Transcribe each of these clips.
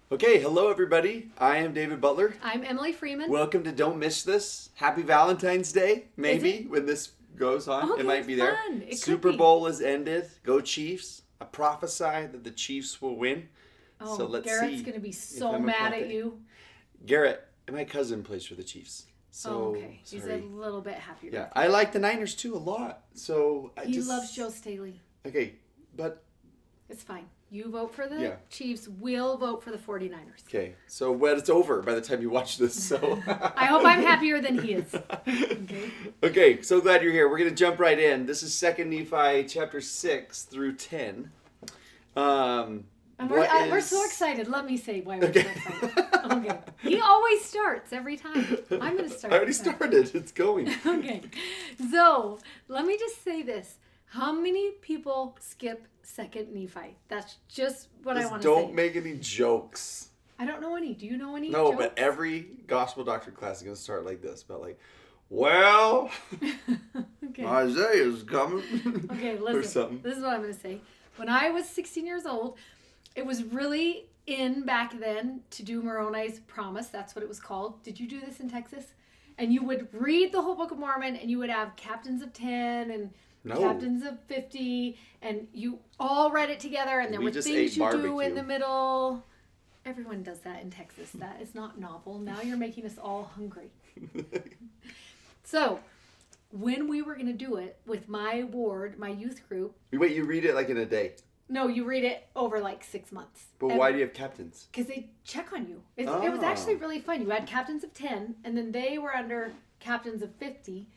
Okay, hello everybody. I am David Butler. I'm Emily Freeman. Welcome to Don't Miss This. Happy Valentine's Day, maybe, when this goes on. Okay, it might be there. fun. It Super could be. Bowl is ended. Go Chiefs. I prophesy that the Chiefs will win. Oh, So let's Garrett's see going to be if so I'm a mad prophet. at you. Garrett, my cousin, plays for the Chiefs. So, Oh, okay. He's sorry. a little bit happier. Yeah, I like the Niners too a lot. So He loves Joe Staley. Okay, but It's fine. You vote for the Yeah. Chiefs. We'll vote for the 49ers. okay. So when it's over by the time you watch this. So I hope I'm happier than he is. Okay. Okay, so glad you're here. We're going to jump right in. This is 2nd Nephi chapter 6 through 10. And we're so excited. Let me say why we're Okay. so excited. Okay. He always starts every time. I'm going to start. I already this time. started. It's going. Okay. So, let me just say this. How many people skip 2nd Nephi? That's just what I Just want to say. don't make any jokes. I don't know any. Do you know any No, jokes? but every gospel doctrine class is going to start like this. But like, well, Okay. Isaiah's coming. Okay, Or listen. something. This is what I'm going to say. When I was 16 years old, it was really in back then to do Moroni's Promise. That's what it was called. Did you do this in Texas? And you would read the whole Book of Mormon, and you would have captains of 10 and No. captains of 50, and you all read it together, and there We were just things ate you do barbecue. in the middle. Everyone does that in Texas. That is not novel. Now you're making us all hungry. So, when we were going to do it with my ward, my youth group, Wait, you read it like in a day. no, you read it over like 6 months. But why do you have captains? Because they check on you. It was actually Oh. really fun. You had captains of 10, and then they were under captains of 50.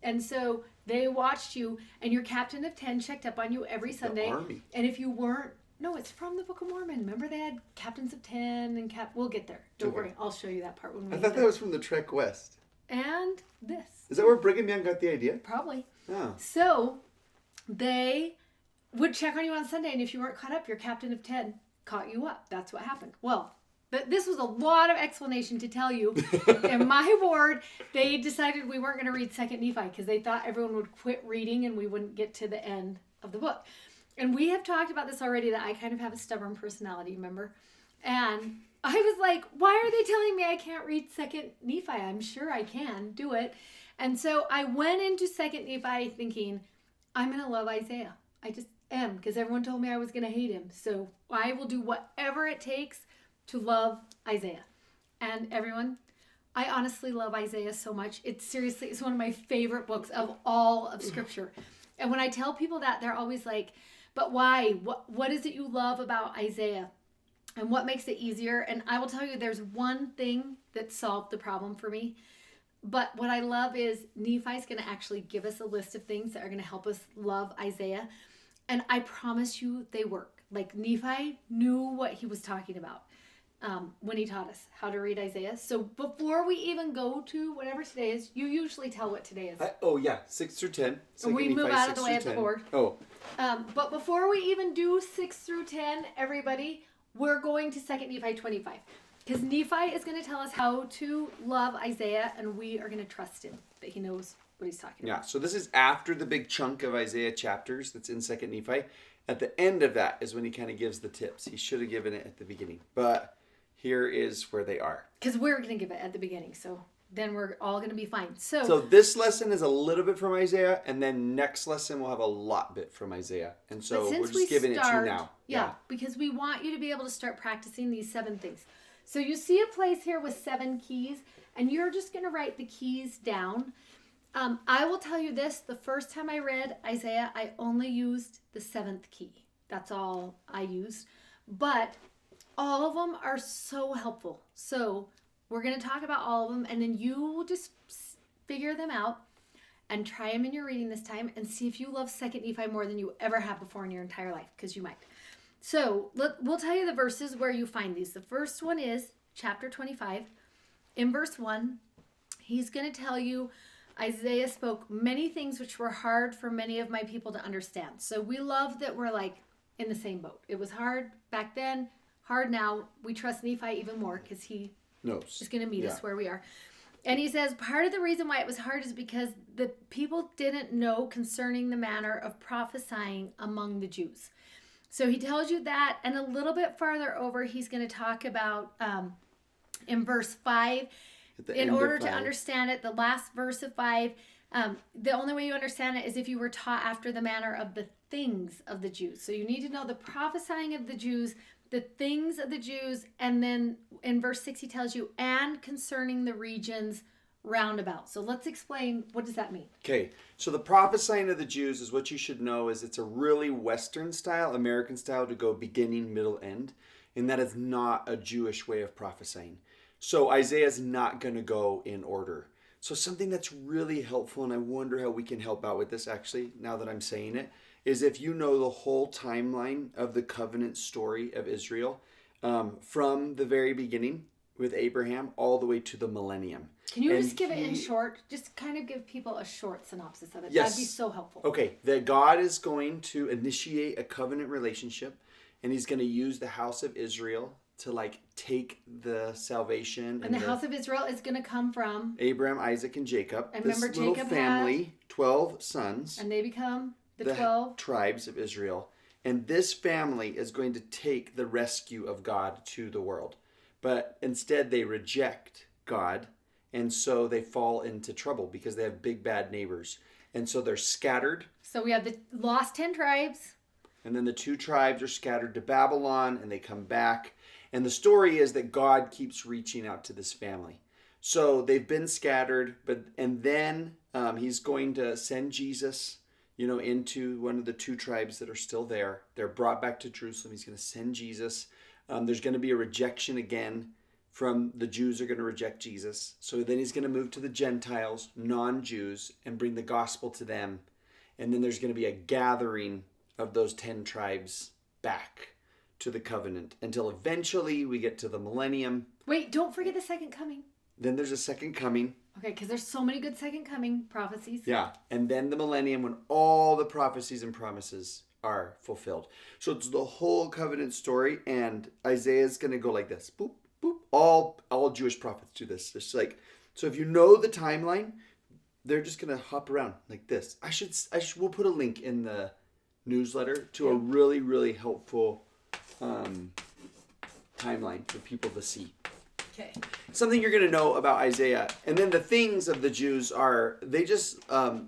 And so they watched you, and your captain of 10 checked up on you every Sunday. Army. And if you weren't, no, it's from the Book of Mormon. Remember they had captains of 10 and we'll get there. Don't Okay. worry. I'll show you that part when we I get thought there. that was from the Trek West. And this. Is that where Brigham Young got the idea? Probably. Oh. So they would check on you on Sunday, and if you weren't caught up, your captain of 10 caught you up. That's what happened. Well, this was a lot of explanation to tell you. In my ward, they decided we weren't going to read 2nd Nephi because they thought everyone would quit reading and we wouldn't get to the end of the book. And we have talked about this already, that I kind of have a stubborn personality, remember? And I was like, why are they telling me I can't read 2nd Nephi? I'm sure I can do it. And so I went into 2nd Nephi thinking, I'm going to love Isaiah. I just am, because everyone told me I was going to hate him. So I will do whatever it takes to love Isaiah. And everyone, I honestly love Isaiah so much. It's one of my favorite books of all of Scripture. And when I tell people that, they're always like, but why? What is it you love about Isaiah? And what makes it easier? And I will tell you, there's one thing that solved the problem for me. But what I love is Nephi's going to actually give us a list of things that are going to help us love Isaiah. And I promise you they work. Like Nephi knew what he was talking about when he taught us how to read Isaiah. So before we even go to whatever today is, you usually tell what today is. 6 through 10. And we move out of the way of the board. Oh, But before we even do 6 through 10, everybody, we're going to 2nd Nephi 25. Because Nephi is going to tell us how to love Isaiah, and we are going to trust him that he knows what he's talking yeah. about. So this is after the big chunk of Isaiah chapters that's in 2nd Nephi. At the end of that is when he kind of gives the tips. He should have given it at the beginning. But here is where they are. Because we're going to give it at the beginning, so then we're all going to be fine. So this lesson is a little bit from Isaiah, and then next lesson we'll have a lot bit from Isaiah. And so we're just giving it to you now. Yeah, because we want you to be able to start practicing these 7 things. So you see a place here with 7 keys, and you're just going to write the keys down. I will tell you this, the first time I read Isaiah, I only used the 7th key. That's all I used. But all of them are so helpful. So we're going to talk about all of them, and then you will just figure them out and try them in your reading this time and see if you love 2nd Nephi more than you ever have before in your entire life, because you might. So we'll tell you the verses where you find these. The first one is chapter 25. In verse 1, he's going to tell you, Isaiah spoke many things which were hard for many of my people to understand. So we love that we're like in the same boat. It was hard back then, hard now. We trust Nephi even more because he is going to meet us where we are. And he says, part of the reason why it was hard is because the people didn't know concerning the manner of prophesying among the Jews. So he tells you that, and a little bit farther over, he's going to talk about in verse 5, in order to understand it, the last verse of 5, the only way you understand it is if you were taught after the manner of the things of the Jews. So you need to know the prophesying of the Jews, the things of the Jews, and then in verse 6 he tells you, and concerning the regions roundabout. So let's explain, what does that mean? Okay, so the prophesying of the Jews is what you should know is it's a really Western style, American style to go beginning, middle, end, and that is not a Jewish way of prophesying. So Isaiah's not going to go in order. So something that's really helpful, and I wonder how we can help out with this actually, now that I'm saying it, is if you know the whole timeline of the covenant story of Israel, from the very beginning with Abraham all the way to the millennium. Can you just give it in short? Just kind of give people a short synopsis of it. Yes. That'd be so helpful. Okay, that God is going to initiate a covenant relationship, and he's going to use the house of Israel to like take the salvation. And the house of Israel is going to come from Abraham, Isaac, and Jacob. And this remember, little Jacob family, 12 sons. And they become the 12 tribes of Israel. And this family is going to take the rescue of God to the world. But instead they reject God. And so they fall into trouble because they have big bad neighbors. And so they're scattered. So we have the lost 10 tribes. And then the 2 tribes are scattered to Babylon and they come back. And the story is that God keeps reaching out to this family. So they've been scattered, and then he's going to send Jesus, into one of the 2 tribes that are still there. They're brought back to Jerusalem. He's going to send Jesus. There's going to be a rejection again from the Jews are going to reject Jesus. So then he's going to move to the Gentiles, non-Jews, and bring the gospel to them. And then there's going to be a gathering of those 10 tribes back to the covenant until eventually we get to the millennium. Wait, don't forget the second coming. Then there's a second coming. Okay, because there's so many good second coming prophecies. Yeah, and then the millennium when all the prophecies and promises are fulfilled. So it's the whole covenant story, and Isaiah's going to go like this. Boop, boop. All Jewish prophets do this. It's like, so if you know the timeline, they're just going to hop around like this. We'll put a link in the newsletter to a really, really helpful timeline for people to see. Okay. Something you're going to know about Isaiah. And then the things of the Jews are, they just,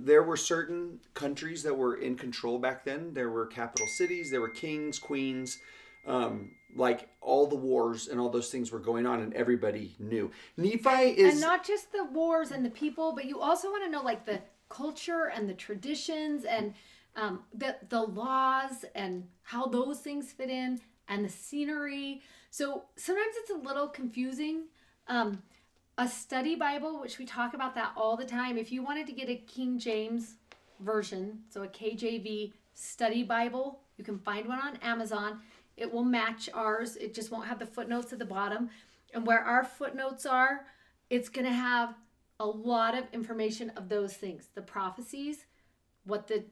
there were certain countries that were in control back then. There were capital cities, there were kings, queens, like all the wars and all those things were going on and everybody knew. Nephi is... And not just the wars and the people, but you also want to know like the culture and the traditions and the laws and how those things fit in and the scenery. So sometimes it's a little confusing. A study Bible, which we talk about that all the time. If you wanted to get a King James version, so a KJV study Bible, you can find one on Amazon. It will match ours. It just won't have the footnotes at the bottom. And where our footnotes are, it's going to have a lot of information of those things. The prophecies, what the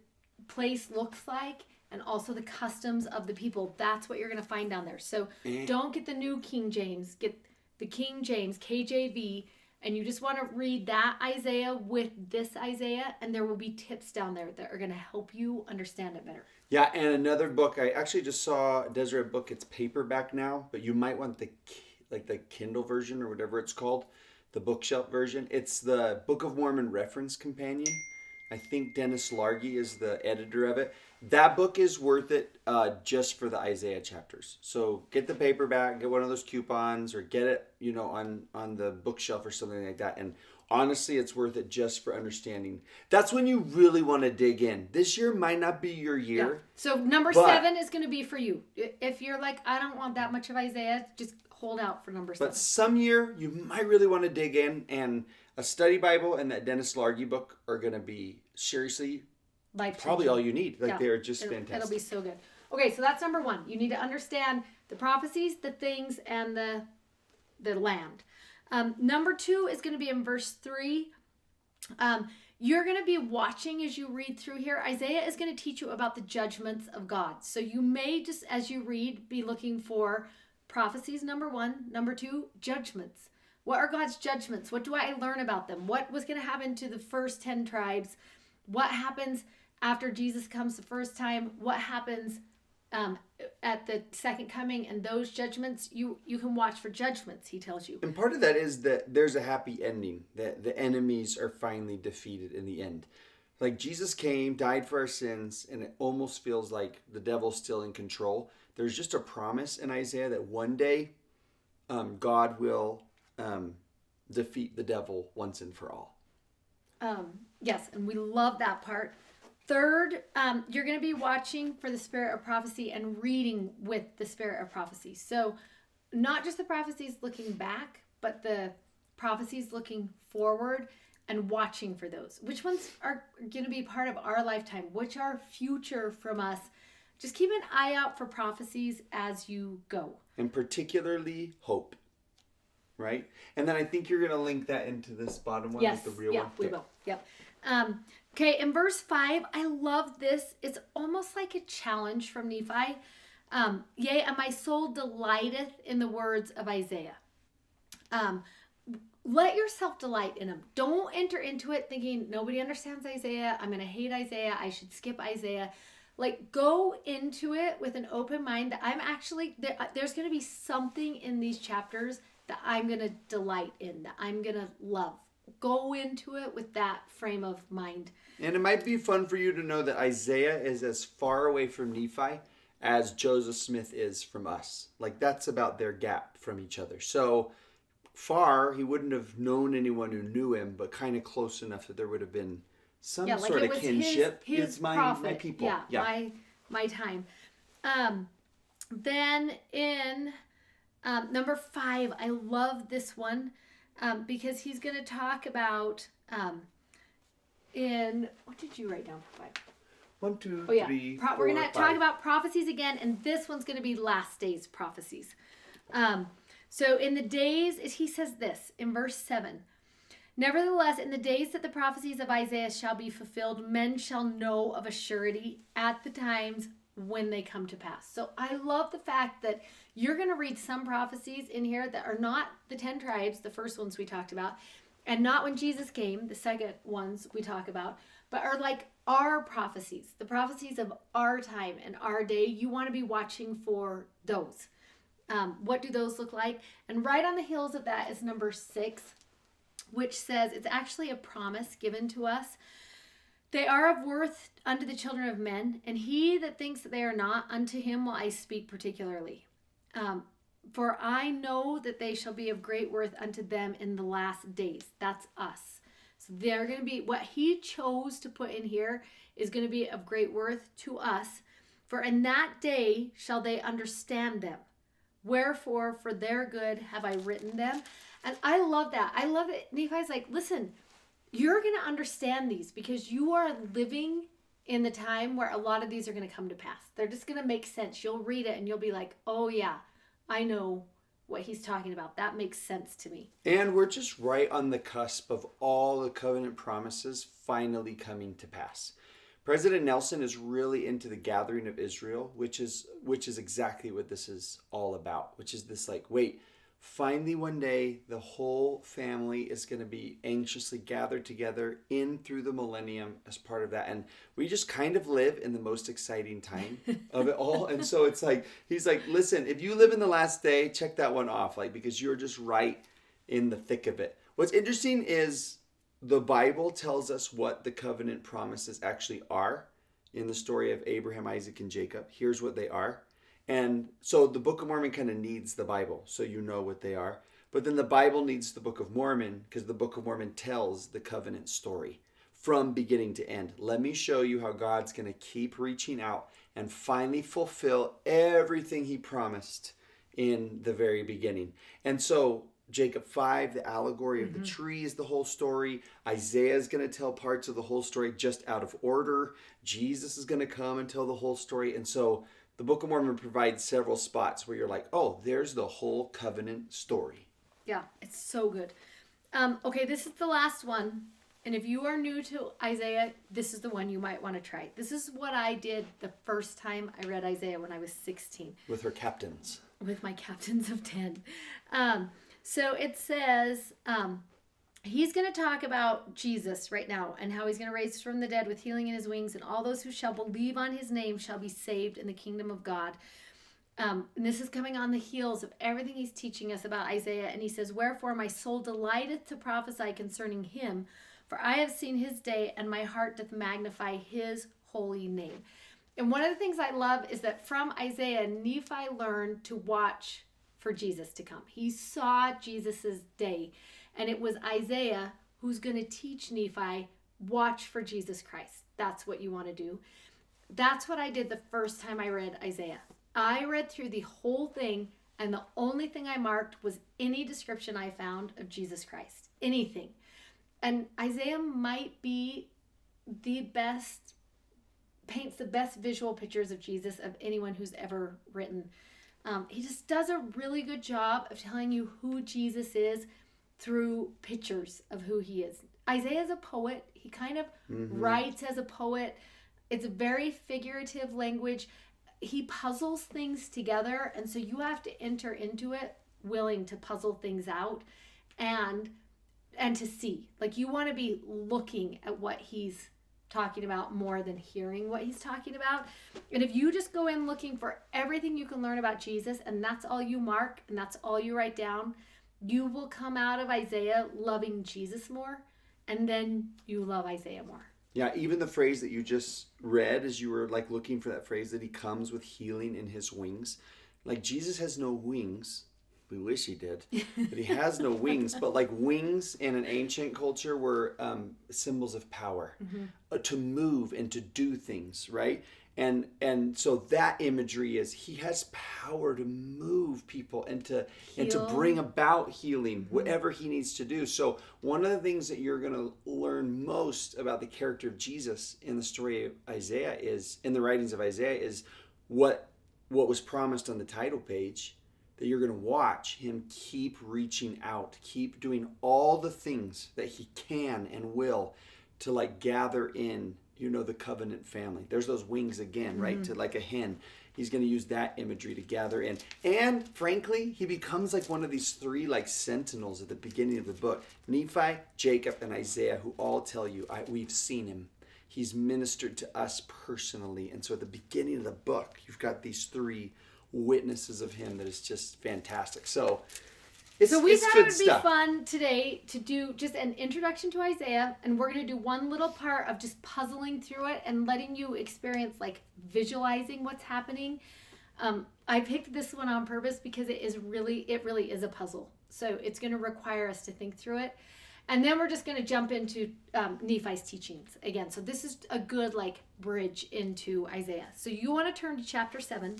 place looks like, and also the customs of the people. That's what you're going to find down there. So don't get the new King James. Get the King James, KJV, and you just want to read that Isaiah with this Isaiah, and there will be tips down there that are going to help you understand it better. Yeah, and another book, I actually just saw Deseret book. It's paperback now, but you might want the Kindle version or whatever it's called, the bookshelf version. It's the Book of Mormon Reference Companion. I think Dennis Largy is the editor of it. That book is worth it just for the Isaiah chapters. So get the paperback, get one of those coupons, or get it, on the bookshelf or something like that. And honestly, it's worth it just for understanding. That's when you really want to dig in. This year might not be your year. Yeah. So number 7 is going to be for you. If you're like, I don't want that much of Isaiah, just hold out for number 7. But some year you might really want to dig in, and a study Bible and that Dennis Largy book are going to be seriously probably all you need. They're just fantastic. It'll be so good. Okay, so that's number 1. You need to understand the prophecies, the things, and the land. Number 2 is going to be in verse 3. You're going to be watching as you read through here. Isaiah is going to teach you about the judgments of God. So you may just, as you read, be looking for prophecies, number 1. Number 2, judgments. What are God's judgments? What do I learn about them? What was going to happen to the first 10 tribes? What happens after Jesus comes the first time? What happens at the second coming and those judgments, you can watch for judgments, he tells you. And part of that is that there's a happy ending, that the enemies are finally defeated in the end. Like Jesus came, died for our sins, and it almost feels like the devil's still in control. There's just a promise in Isaiah that one day God will defeat the devil once and for all. Yes, and we love that part. Third, you're going to be watching for the spirit of prophecy and reading with the spirit of prophecy. So not just the prophecies looking back, but the prophecies looking forward and watching for those. Which ones are going to be part of our lifetime? Which are future from us? Just keep an eye out for prophecies as you go. And particularly hope, right? And then I think you're going to link that into this bottom one, yes, like the real yeah, one. We will. Yep. Okay, in verse 5, I love this. It's almost like a challenge from Nephi. Yea, and my soul delighteth in the words of Isaiah. Let yourself delight in them. Don't enter into it thinking nobody understands Isaiah. I'm going to hate Isaiah. I should skip Isaiah. Like, go into it with an open mind that I'm actually, there's going to be something in these chapters that I'm going to delight in, that I'm going to love. Go into it with that frame of mind. And it might be fun for you to know that Isaiah is as far away from Nephi as Joseph Smith is from us. Like, that's about their gap from each other. So far, he wouldn't have known anyone who knew him, but kind of close enough that there would have been some sort of kinship. His my people. Yeah. My time. Then in number 5, I love this one because he's going to talk about what did you write down for 5? 1, 2, oh, yeah. 3, We're going 4, to talk about prophecies again, and this one's going to be last days prophecies. So in the days, he says this in verse 7. Nevertheless, in the days that the prophecies of Isaiah shall be fulfilled, men shall know of a surety at the times when they come to pass. So I love the fact that you're going to read some prophecies in here that are not the 10 tribes, the first ones we talked about, and not when Jesus came, the second ones we talk about, but are like our prophecies, the prophecies of our time and our day. You want to be watching for those. What do those look like? And right on the heels of that is number 6, which says it's actually a promise given to us. They are of worth unto the children of men, and he that thinks that they are not, unto him will I speak particularly. For I know that they shall be of great worth unto them in the last days. That's us. So they're going to be, what he chose to put in here is going to be of great worth to us. For in that day shall they understand them. Wherefore, for their good have I written them. And I love that. I love it. Nephi's like, listen, you're going to understand these because you are living in the time where a lot of these are going to come to pass. They're just going to make sense. You'll read it and you'll be like, oh yeah, I know what he's talking about. That makes sense to me. And we're just right on the cusp of all the covenant promises finally coming to pass. President Nelson is really into the gathering of Israel, which is exactly what this is all about, which is this like, wait, finally one day the whole family is going to be anxiously gathered together in through the millennium as part of that. And we just kind of live in the most exciting time of it all. And so it's like, he's like, listen, if you live in the last day, check that one off, like, because you're just right in the thick of it. What's interesting is the Bible tells us what the covenant promises actually are in the story of Abraham, Isaac, and Jacob. Here's what they are. And so the Book of Mormon kind of needs the Bible, so you know what they are. But then the Bible needs the Book of Mormon because the Book of Mormon tells the covenant story from beginning to end. Let me show you how God's going to keep reaching out and finally fulfill everything he promised in the very beginning. And so Jacob 5, the allegory of the tree is the whole story. Isaiah is going to tell parts of the whole story just out of order. Jesus is going to come and tell the whole story. And so the Book of Mormon provides several spots where you're like, oh, there's the whole covenant story. Yeah, it's so good. Okay, this is the last one. And if you are new to Isaiah, this is the one you might want to try. This is what I did the first time I read Isaiah when I was 16. With her captains. With my captains of 10. So it says, he's going to talk about Jesus right now and how he's going to raise from the dead with healing in his wings, and all those who shall believe on his name shall be saved in the kingdom of God. And this is coming on the heels of everything he's teaching us about Isaiah. And he says, wherefore my soul delighteth to prophesy concerning him, for I have seen his day, and my heart doth magnify his holy name. And one of the things I love is that from Isaiah, Nephi learned to watch for Jesus to come. He saw Jesus's day. And it was Isaiah who's going to teach Nephi, watch for Jesus Christ. That's what you want to do. That's what I did the first time I read Isaiah. I read through the whole thing, and the only thing I marked was any description I found of Jesus Christ. Anything. And Isaiah might be the best, paints the best visual pictures of Jesus of anyone who's ever written. He just does a really good job of telling you who Jesus is through pictures of who he is. Isaiah is a poet. He kind of writes as a poet. It's a very figurative language. He puzzles things together, and so you have to enter into it willing to puzzle things out and to see. Like, you want to be looking at what he's talking about more than hearing what he's talking about. And if you just go in looking for everything you can learn about Jesus, and that's all you mark and that's all you write down, you will come out of Isaiah loving Jesus more, and then you love Isaiah more. Yeah, even the phrase that you just read as you were like looking for that phrase, that he comes with healing in his wings. Like, Jesus has no wings. We wish he did, but he has no wings. But like, wings in an ancient culture were symbols of power, to move and to do things, right? And so that imagery is, he has power to move people and to bring about healing, whatever he needs to do. So one of the things that you're going to learn most about the character of Jesus in the story of Isaiah is, in the writings of Isaiah, is what was promised on the title page, that you're going to watch him keep reaching out, keep doing all the things that he can and will to like gather in, the covenant family. There's those wings again, right? To like a hen. He's going to use that imagery to gather in. And frankly, he becomes like one of these three like sentinels at the beginning of the book. Nephi, Jacob, and Isaiah, who all tell you, we've seen him. He's ministered to us personally. And so at the beginning of the book, you've got these three witnesses of him that is just fantastic. So we thought it would be fun today to do just an introduction to Isaiah, and we're going to do one little part of just puzzling through it and letting you experience like visualizing what's happening. I picked this one on purpose because it really is a puzzle. So it's going to require us to think through it. And then we're just going to jump into Nephi's teachings again. So this is a good like bridge into Isaiah. So you want to turn to chapter 7.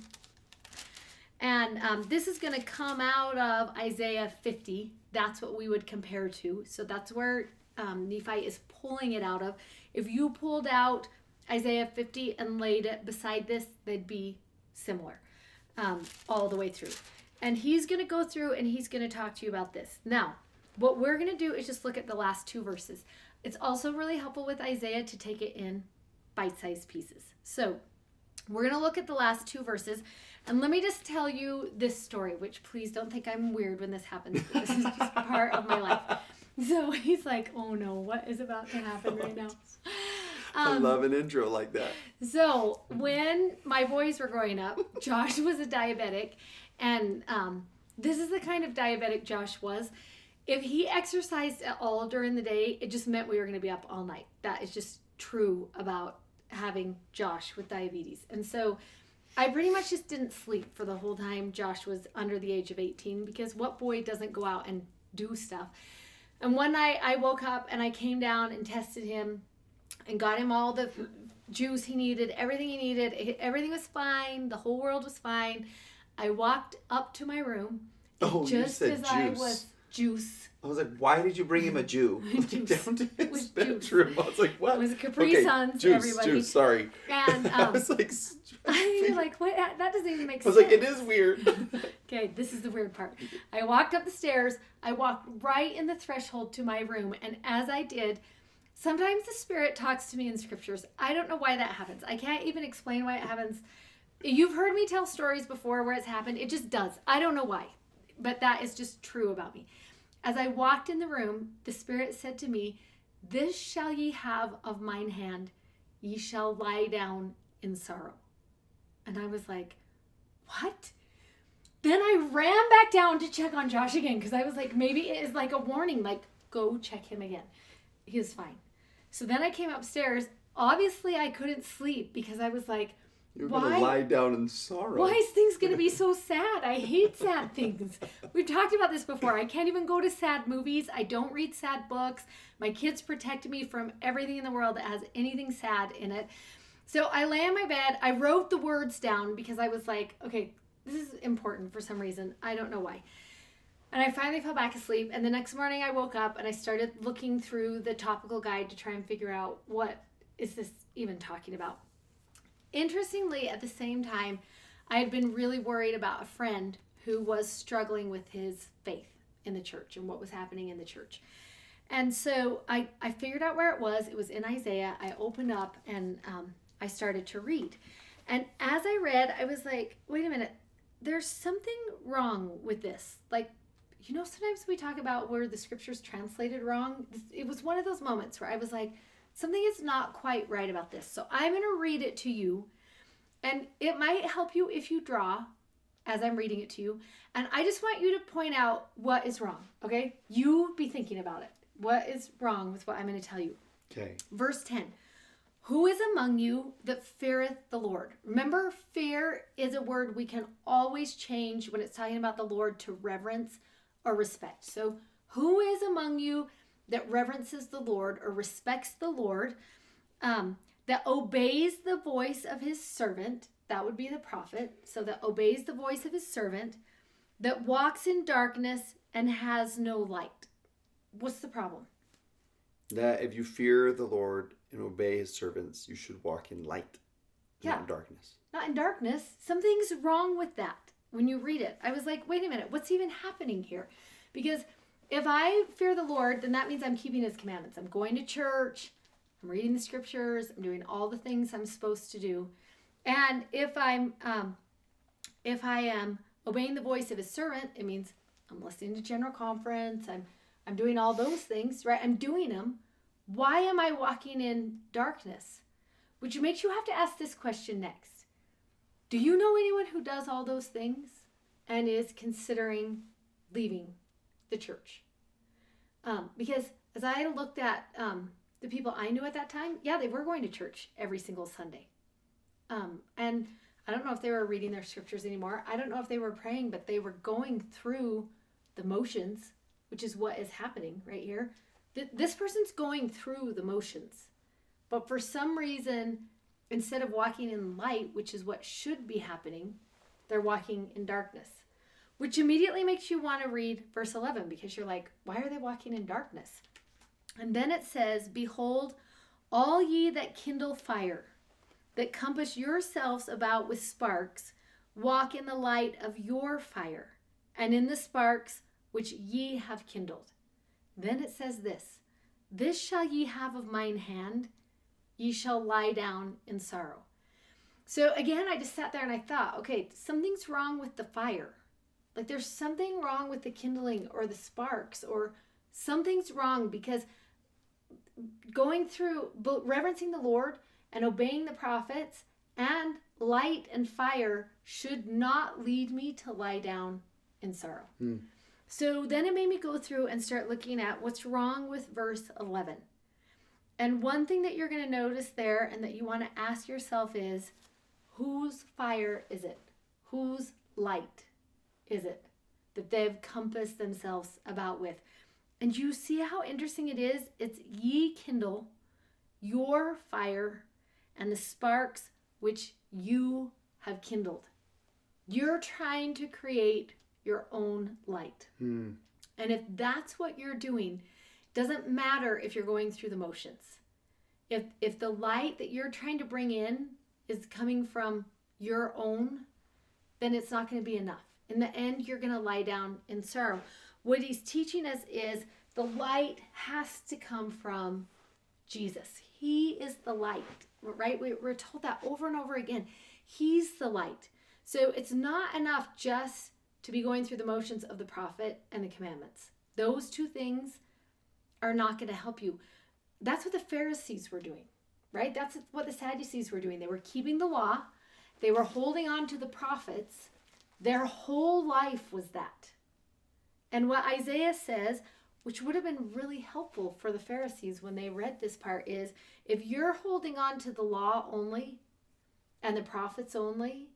And this is going to come out of Isaiah 50. That's what we would compare to. So that's where Nephi is pulling it out of. If you pulled out Isaiah 50 and laid it beside this, they'd be similar all the way through. And he's going to go through and he's going to talk to you about this. Now, what we're going to do is just look at the last 2 verses. It's also really helpful with Isaiah to take it in bite-sized pieces. So we're going to look at the last 2 verses. And let me just tell you this story, which please don't think I'm weird when this happens. This is just part of my life. So he's like, oh no, what is about to happen right now? I love an intro like that. So when my boys were growing up, Josh was a diabetic. And this is the kind of diabetic Josh was. If he exercised at all during the day, it just meant we were going to be up all night. That is just true about having Josh with diabetes. And so I pretty much just didn't sleep for the whole time Josh was under the age of 18, because what boy doesn't go out and do stuff? And one night I woke up and I came down and tested him and got him all the juice he needed, everything he needed. Everything was fine. The whole world was fine. I walked up to my room. Oh, just you said as juice. I was juice. I was like, why did you bring him a Jew? Down to his bedroom. I was like, what? It was a Capri Suns, juice, everybody. Juice, sorry. And I was like, I'm like, what? That doesn't even make sense. I was like, it is weird. Okay, this is the weird part. I walked up the stairs. I walked right in the threshold to my room. And as I did, sometimes the Spirit talks to me in scriptures. I don't know why that happens. I can't even explain why it happens. You've heard me tell stories before where it's happened. It just does. I don't know why. But that is just true about me. As I walked in the room, the Spirit said to me, "This shall ye have of mine hand. Ye shall lie down in sorrow." And I was like, what? Then I ran back down to check on Josh again because I was like, maybe it is like a warning, like, go check him again. He was fine. So then I came upstairs. Obviously, I couldn't sleep because I was like, You're going to lie down in sorrow. Why is things going to be so sad? I hate sad things. We've talked about this before. I can't even go to sad movies. I don't read sad books. My kids protect me from everything in the world that has anything sad in it. So I lay in my bed. I wrote the words down because I was like, okay, this is important for some reason. I don't know why. And I finally fell back asleep. And the next morning I woke up and I started looking through the topical guide to try and figure out what is this even talking about. Interestingly, at the same time, I had been really worried about a friend who was struggling with his faith in the church and what was happening in the church. And so I figured out where it was. It was in Isaiah. I opened up and I started to read. And as I read, I was like, wait a minute, there's something wrong with this. Like, you know, sometimes we talk about where the scripture's translated wrong. It was one of those moments where I was like, something is not quite right about this. So I'm going to read it to you. And it might help you if you draw as I'm reading it to you. And I just want you to point out what is wrong, okay? You be thinking about it. What is wrong with what I'm going to tell you? Okay. Verse 10. Who is among you that feareth the Lord? Remember, fear is a word we can always change when it's talking about the Lord to reverence or respect. So who is among you that reverences the Lord or respects the Lord, that obeys the voice of his servant? That would be the prophet. So that obeys the voice of his servant, that walks in darkness and has no light. What's the problem? That if you fear the Lord and obey his servants, you should walk in light, not in darkness. Not in darkness. Something's wrong with that when you read it. I was like, wait a minute, what's even happening here? Because if I fear the Lord, then that means I'm keeping his commandments. I'm going to church, I'm reading the scriptures, I'm doing all the things I'm supposed to do. And if I am obeying the voice of his servant, it means I'm listening to general conference, I'm doing all those things, right? I'm doing them. Why am I walking in darkness? Which makes you have to ask this question next. Do you know anyone who does all those things and is considering leaving the church? Because as I looked at the people I knew at that time, yeah, they were going to church every single Sunday. And I don't know if they were reading their scriptures anymore. I don't know if they were praying, but they were going through the motions, which is what is happening right here. This person's going through the motions. But for some reason, instead of walking in light, which is what should be happening, they're walking in darkness. Which immediately makes you want to read verse 11 because you're like, why are they walking in darkness? And then it says, behold, all ye that kindle fire, that compass yourselves about with sparks, walk in the light of your fire, and in the sparks which ye have kindled. Then it says this shall ye have of mine hand, ye shall lie down in sorrow. So again, I just sat there and I thought, okay, something's wrong with the fire. Like there's something wrong with the kindling or the sparks, or something's wrong because going through reverencing the Lord and obeying the prophets and light and fire should not lead me to lie down in sorrow. So then it made me go through and start looking at what's wrong with verse 11. And one thing that you're going to notice there and that you want to ask yourself is, whose fire is it? Whose light is it that they've compassed themselves about with? And you see how interesting it is? It's ye kindle your fire and the sparks which you have kindled. You're trying to create your own light. And if that's what you're doing, it doesn't matter if you're going through the motions. If the light that you're trying to bring in is coming from your own, then it's not going to be enough. In the end, you're going to lie down in sorrow. What he's teaching us is the light has to come from Jesus. He is the light, right? We're told that over and over again. He's the light. So it's not enough just to be going through the motions of the prophet and the commandments. Those two things are not going to help you. That's what the Pharisees were doing, right? That's what the Sadducees were doing. They were keeping the law. They were holding on to the prophets. Their whole life was that. And what Isaiah says, which would have been really helpful for the Pharisees when they read this part, is if you're holding on to the law only and the prophets only,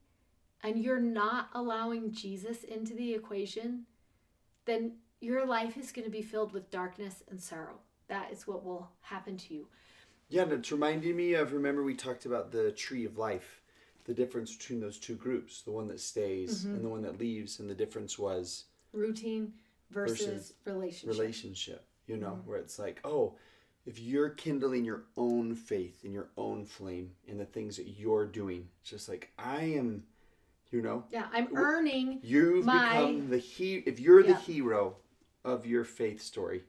and you're not allowing Jesus into the equation, then your life is going to be filled with darkness and sorrow. That is what will happen to you. Yeah, and it's reminding me of, remember we talked about the tree of life, the difference between those two groups, the one that stays and the one that leaves, and the difference was routine versus relationship. You know, where it's like, oh, if you're kindling your own faith in your own flame in the things that you're doing, it's just like, I am, you know. Yeah, I'm earning You've become if you're the hero of your faith story,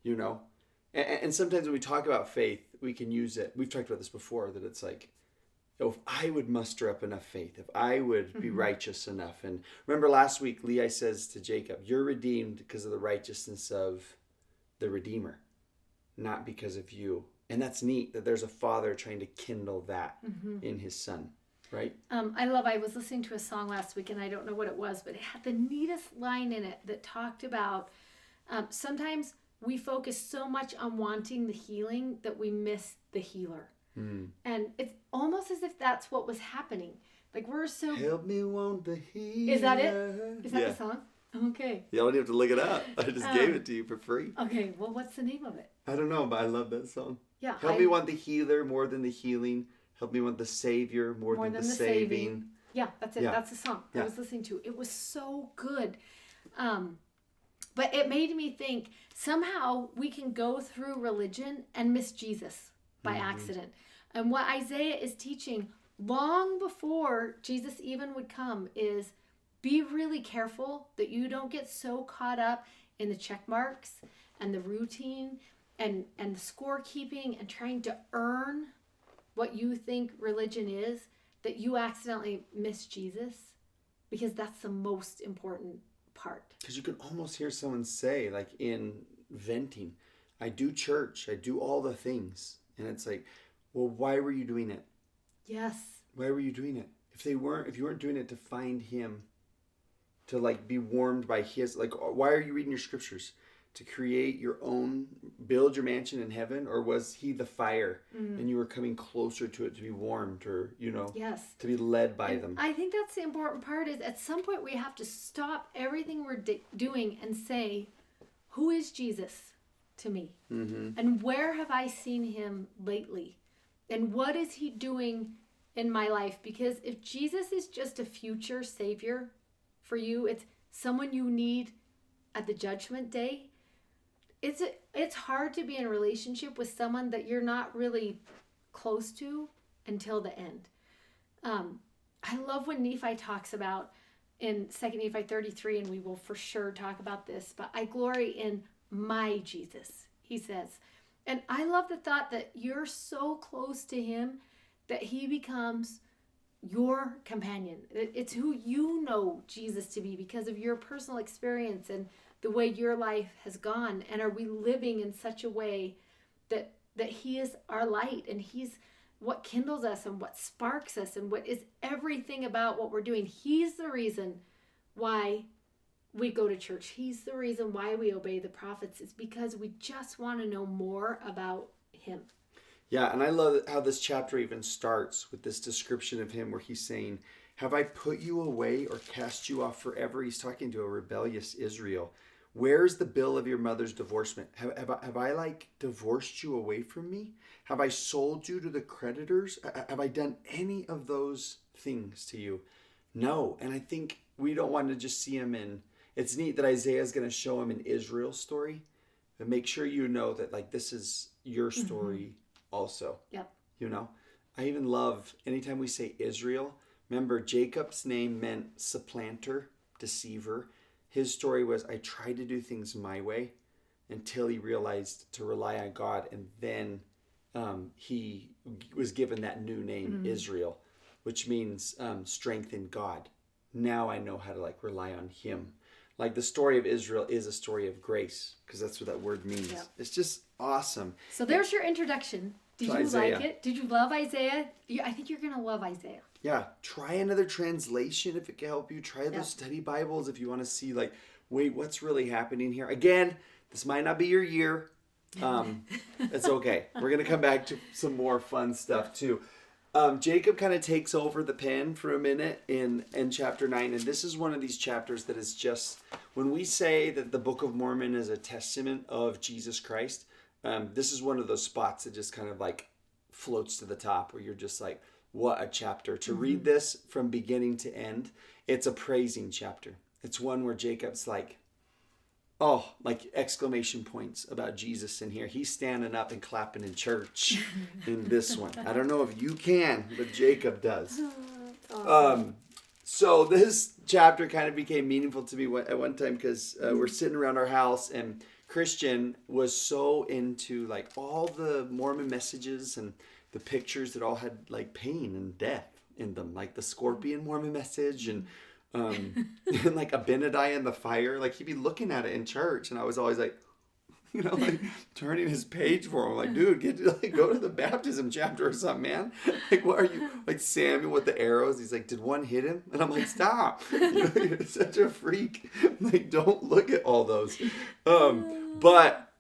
you know. And sometimes when we talk about faith, we can use it. We've talked about this before, that it's like, oh, if I would muster up enough faith, if I would be righteous enough. And remember last week, Lehi says to Jacob, you're redeemed because of the righteousness of the Redeemer, not because of you. And that's neat that there's a father trying to kindle that in his son, right? I was listening to a song last week, and I don't know what it was, but it had the neatest line in it that talked about sometimes we focus so much on wanting the healing that we miss the healer. And it's almost as if that's what was happening. Like, we're so... Help me want the healer. Is that it? Is that the song? Okay. You don't even have to look it up. I just gave it to you for free. Okay, well, what's the name of it? I don't know, but I love that song. Yeah. Help me want the healer more than the healing. Help me want the Savior more than the saving. Yeah, that's it. Yeah. That's the song I was listening to. It was so good. But it made me think, somehow we can go through religion and miss Jesus by accident. And what Isaiah is teaching long before Jesus even would come is, be really careful that you don't get so caught up in the check marks and the routine and the scorekeeping and trying to earn what you think religion is, that you accidentally miss Jesus, because that's the most important part. Because you can almost hear someone say, like in venting, I do church, I do all the things. And it's like, well, why were you doing it? Yes. Why were you doing it? If you weren't doing it to find him, to like be warmed by his, like, why are you reading your scriptures? To create your own, build your mansion in heaven? Or was he the fire and you were coming closer to it to be warmed, or, you know, to be led by them? I think that's the important part, is at some point we have to stop everything we're doing and say, who is Jesus to me? And where have I seen him lately? And what is he doing in my life? Because if Jesus is just a future savior for you, it's someone you need at the judgment day, it's hard to be in a relationship with someone that you're not really close to until the end. I love when Nephi talks about in 2 Nephi 33, and we will for sure talk about this, but I glory in my Jesus, he says. And I love the thought that you're so close to him that he becomes your companion. It's who you know Jesus to be because of your personal experience and the way your life has gone. And are we living in such a way that he is our light, and he's what kindles us and what sparks us and what is everything about what we're doing. He's the reason why we go to church. He's the reason why we obey the prophets. It's because we just want to know more about him. Yeah, and I love how this chapter even starts with this description of him where he's saying, have I put you away or cast you off forever? He's talking to a rebellious Israel. Where's the bill of your mother's divorcement? Have I like divorced you away from me? Have I sold you to the creditors? Have I done any of those things to you? No. And I think we don't want to just see him in, it's neat that Isaiah is going to show him an Israel story, but make sure you know that like this is your story also. Yep. You know, I even love anytime we say Israel, remember Jacob's name meant supplanter, deceiver. His story was, I tried to do things my way until he realized to rely on God. And then he was given that new name, Israel, which means strength in God. Now I know how to like rely on him. Like the story of Israel is a story of grace, because that's what that word means. Yep. It's just awesome. So there's your introduction. Did you Isaiah. like it? Did you love Isaiah? I think you're going to love Isaiah. Yeah, try another translation if it can help you. Try those study Bibles if you want to see, like, wait, what's really happening here? Again, this might not be your year. It's okay. We're going to come back to some more fun stuff too. Jacob kind of takes over the pen for a minute in chapter 9. And this is one of these chapters that is just, when we say that the Book of Mormon is a testament of Jesus Christ, this is one of those spots that just kind of like floats to the top where you're just like, what a chapter. To read this from beginning to end, it's a praising chapter. It's one where Jacob's like, oh, like exclamation points about Jesus in here. He's standing up and clapping in church in this one. I don't know if you can, but Jacob does. Awesome. So this chapter kind of became meaningful to me at one time because we're sitting around our house and Christian was so into like all the Mormon messages and the pictures that all had like pain and death in them, like the scorpion Mormon message and like Abinadi in the fire. Like he'd be looking at it in church and I was always like, you know, like turning his page for him, like, dude, go to the baptism chapter or something, man. Like, what are you, like Samuel with the arrows? He's like, did one hit him? And I'm like, stop. You know, you're such a freak. Like, don't look at all those. But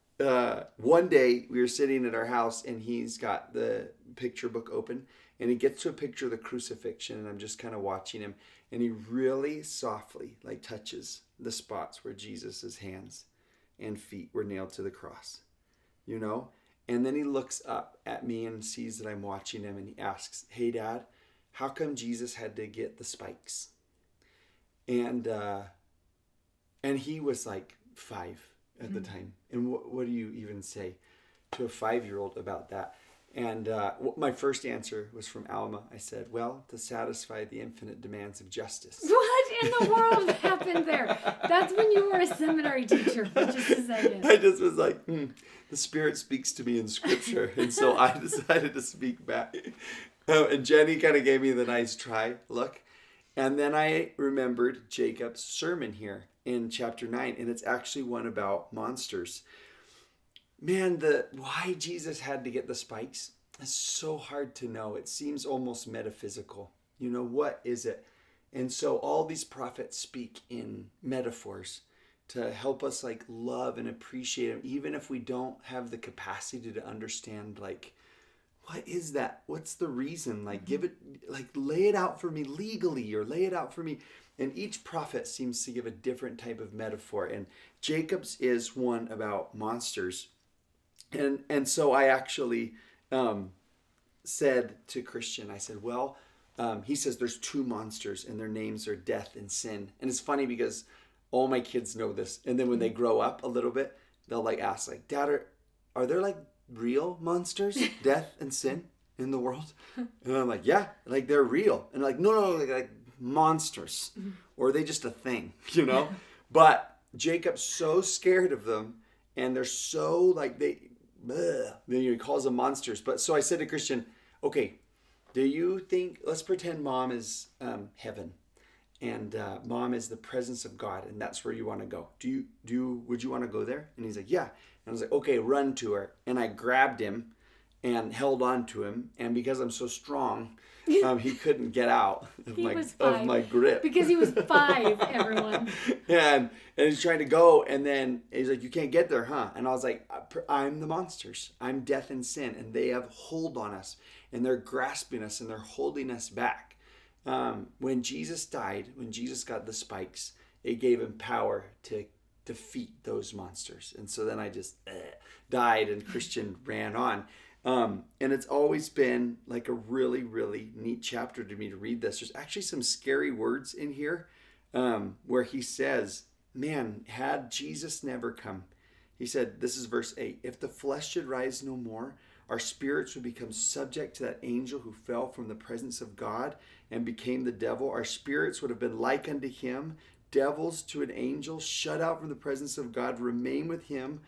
one day we were sitting at our house and he's got the picture book open and he gets to a picture of the crucifixion and I'm just kind of watching him and he really softly like touches the spots where Jesus's hands and feet were nailed to the cross, you know? And then he looks up at me and sees that I'm watching him and he asks, hey, Dad, how come Jesus had to get the spikes? And he was like 5 at the time. And what do you even say to a 5-year-old about that? And my first answer was from Alma. I said, well, to satisfy the infinite demands of justice. What in the world happened there? That's when you were a seminary teacher for just a second. I just was like, the Spirit speaks to me in Scripture. And so I decided to speak back. And Jenny kind of gave me the nice try look. And then I remembered Jacob's sermon here in chapter 9. And it's actually one about monsters. Man, why Jesus had to get the spikes is so hard to know. It seems almost metaphysical. You know, what is it? And so all these prophets speak in metaphors to help us like love and appreciate him, even if we don't have the capacity to understand like, what is that? What's the reason? Like give it, like lay it out for me legally or lay it out for me. And each prophet seems to give a different type of metaphor. And Jacob's is one about monsters. And so I actually said to Christian, I said, well, he says there's 2 monsters and their names are death and sin. And it's funny because all my kids know this. And then when they grow up a little bit, they'll like ask like, Dad, are there like real monsters, death and sin in the world? And I'm like, yeah, like they're real. And like, no, like monsters. Or are they just a thing, you know? But Jacob's so scared of them and they're so like then he calls them monsters. But so I said to Christian, okay, do you think, let's pretend mom is heaven and mom is the presence of God and that's where you want to go. Would you want to go there? And he's like, yeah. And I was like, okay, run to her. And I grabbed him and held on to him. And because I'm so strong, he couldn't get out of my grip. Because he was 5, everyone. And he's trying to go, and then he's like, you can't get there, huh? And I was like, I'm the monsters. I'm death and sin, and they have hold on us, and they're grasping us, and they're holding us back. When Jesus died, when Jesus got the spikes, it gave him power to defeat those monsters. And so then I just died, and Christian ran on. And it's always been like a really, really neat chapter to me to read this. There's actually some scary words in here where he says, man, had Jesus never come, he said, this is verse 8, if the flesh should rise no more, our spirits would become subject to that angel who fell from the presence of God and became the devil. Our spirits would have been like unto him, devils to an angel, shut out from the presence of God, remain with him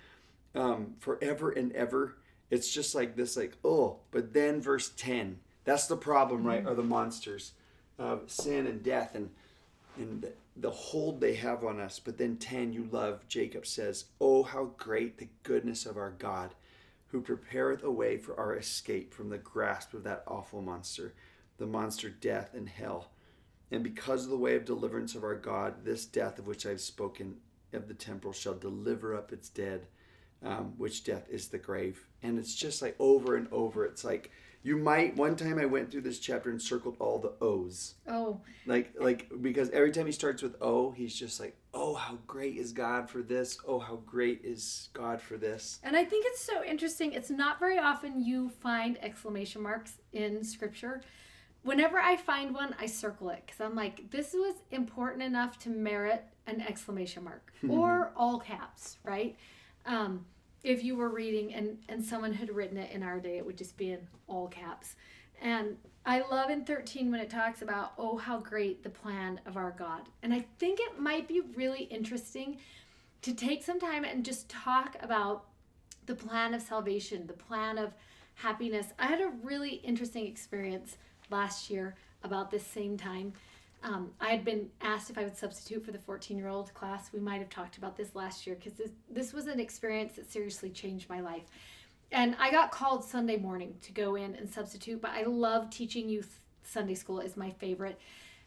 forever and ever. It's just like this, like, oh, but then verse 10, that's the problem, right? Are the monsters of sin and death. And the hold they have on us. But then 10, you love, Jacob says, oh, how great the goodness of our God, who prepareth a way for our escape from the grasp of that awful monster, the monster death and hell. And because of the way of deliverance of our God, this death of which I have spoken of the temporal shall deliver up its dead, which death is the grave. And it's just like over and over. It's like, you might, one time I went through this chapter and circled all the O's. Oh. Like, because every time he starts with O, he's just like, oh, how great is God for this? Oh, how great is God for this? And I think it's so interesting. It's not very often you find exclamation marks in Scripture. Whenever I find one, I circle it because I'm like, this was important enough to merit an exclamation mark or all caps, right? If you were reading and someone had written it in our day, it would just be in all caps. And I love in 13 when it talks about, oh, how great the plan of our God. And I think it might be really interesting to take some time and just talk about the plan of salvation, the plan of happiness. I had a really interesting experience last year about this same time. I had been asked if I would substitute for the 14-year-old class. We might have talked about this last year because this was an experience that seriously changed my life. And I got called Sunday morning to go in and substitute, but I love teaching youth. Sunday school is my favorite.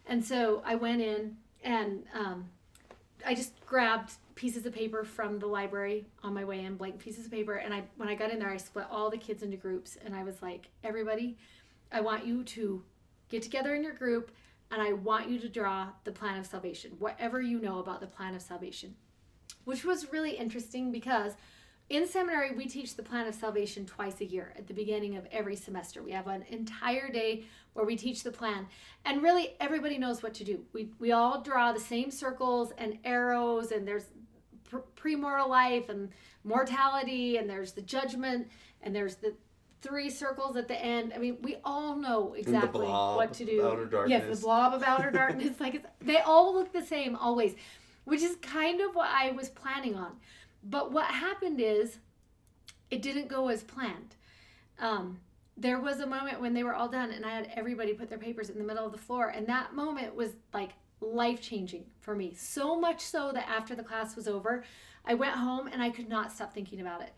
And so I went in and I just grabbed pieces of paper from the library on my way in, blank pieces of paper. And when I got in there, I split all the kids into groups. And I was like, everybody, I want you to get together in your group and I want you to draw the plan of salvation, whatever you know about the plan of salvation, which was really interesting because in seminary, we teach the plan of salvation twice a year at the beginning of every semester. We have an entire day where we teach the plan, and really everybody knows what to do. We all draw the same circles and arrows, and there's premortal life and mortality, and there's the judgment, and there's the 3 circles at the end. I mean, we all know exactly what to do. Outer darkness. Yes, the blob of outer darkness. They all look the same always, which is kind of what I was planning on. But what happened is it didn't go as planned. There was a moment when they were all done and I had everybody put their papers in the middle of the floor. And that moment was like life-changing for me. So much so that after the class was over, I went home and I could not stop thinking about it.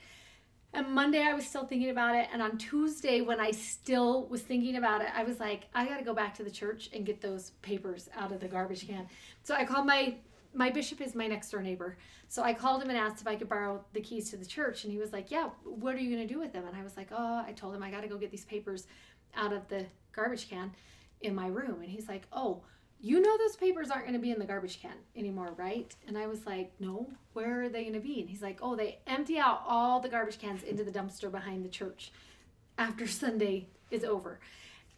And Monday I was still thinking about it. And on Tuesday when I still was thinking about it, I was like, I got to go back to the church and get those papers out of the garbage can. So I called my bishop is my next door neighbor. So I called him and asked if I could borrow the keys to the church. And he was like, yeah, what are you going to do with them? And I was like, I told him I got to go get these papers out of the garbage can in my room. And he's like, oh, you know those papers aren't going to be in the garbage can anymore, right? And I was like, no, where are they going to be? And he's like, oh, they empty out all the garbage cans into the dumpster behind the church after Sunday is over,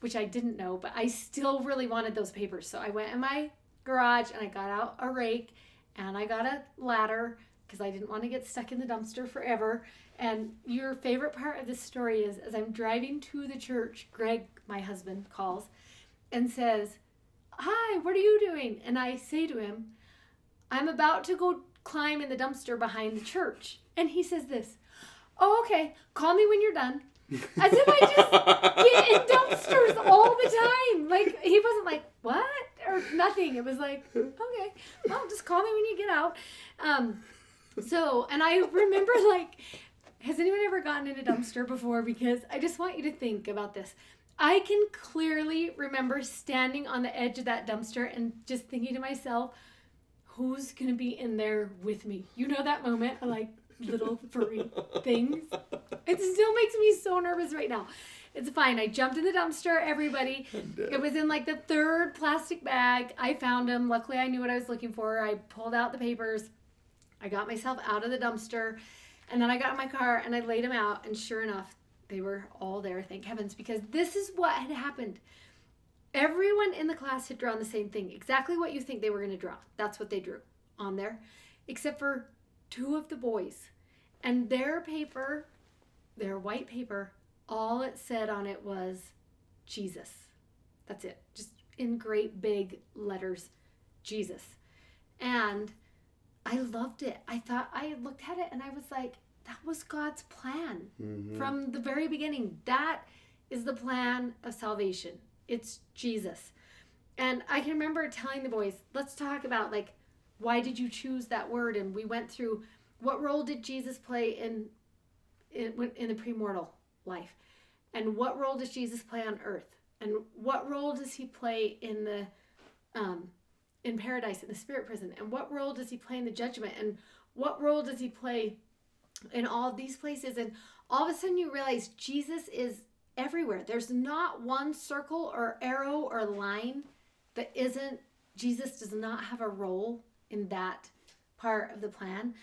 which I didn't know, but I still really wanted those papers. So I went in my garage and I got out a rake and I got a ladder because I didn't want to get stuck in the dumpster forever. And your favorite part of this story is as I'm driving to the church, Greg, my husband, calls and says, hi, what are you doing? And I say to him, I'm about to go climb in the dumpster behind the church. And he says this, oh, okay, call me when you're done. As if I just get in dumpsters all the time. Like, he wasn't like, what? Or nothing. It was like, okay, well, just call me when you get out. And I remember, like, has anyone ever gotten in a dumpster before? Because I just want you to think about this. I can clearly remember standing on the edge of that dumpster and just thinking to myself, who's going to be in there with me? You know that moment of, like, little furry things? It still makes me so nervous right now. It's fine. I jumped in the dumpster, everybody. It was in like the 3rd plastic bag. I found them. Luckily, I knew what I was looking for. I pulled out the papers. I got myself out of the dumpster. And then I got in my car and I laid them out. And sure enough, they were all there, thank heavens, because this is what had happened. Everyone in the class had drawn the same thing. Exactly what you think they were going to draw. That's what they drew on there. Except for 2 of the boys. And their paper, their white paper, all it said on it was Jesus. That's it. Just in great big letters, Jesus. And I loved it. I looked at it and I was like, that was God's plan from the very beginning. That is the plan of salvation. It's Jesus. And I can remember telling the boys, let's talk about, like, why did you choose that word? And we went through, what role did Jesus play in the premortal life? And what role does Jesus play on earth? And what role does he play in the in paradise, in the spirit prison? And what role does he play in the judgment? And what role does he play in all of these places? And all of a sudden you realize Jesus is everywhere. There's not one circle or arrow or line that isn't, Jesus does not have a role in that part of the plan.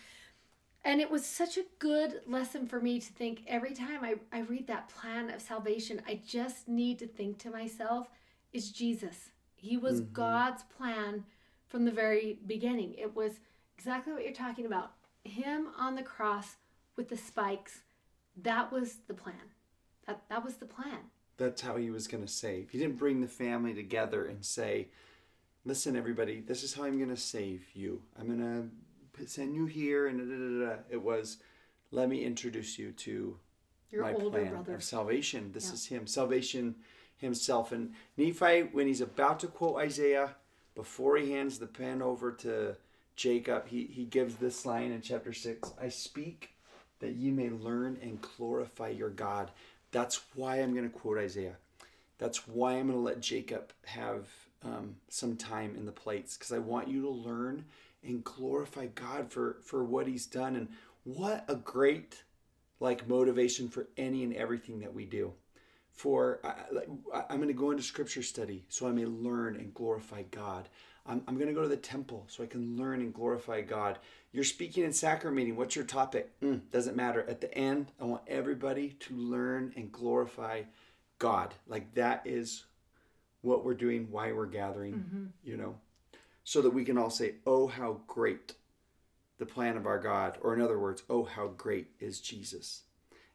And it was such a good lesson for me to think every time I read that plan of salvation, I just need to think to myself, is Jesus. He was God's plan from the very beginning. It was exactly what you're talking about. Him on the cross with the spikes, that was the plan. That was the plan. That's how he was going to save. He didn't bring the family together and say, listen, everybody, this is how I'm going to save you. I'm going to send you here. And It was, let me introduce you to your my older plan brother of salvation. This is him. Salvation himself. And Nephi, when he's about to quote Isaiah, before he hands the pen over to Jacob, he gives this line in chapter 6, I speak that ye may learn and glorify your God. That's why I'm going to quote Isaiah. That's why I'm going to let Jacob have some time in the plates, because I want you to learn and glorify God for what he's done. And what a great motivation for any and everything that we do. I'm going to go into scripture study so I may learn and glorify God. I'm going to go to the temple so I can learn and glorify God. You're speaking in sacrament meeting. What's your topic? Doesn't matter. At the end, I want everybody to learn and glorify God. Like, that is what we're doing, why we're gathering, so that we can all say, oh, how great the plan of our God. Or in other words, oh, how great is Jesus,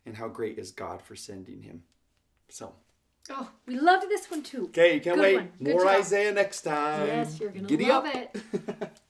and how great is God for sending him. So. Oh, we loved this one too. Okay, you can't wait. Good More job. Isaiah next time. Yes, you're going to love Giddy up. it.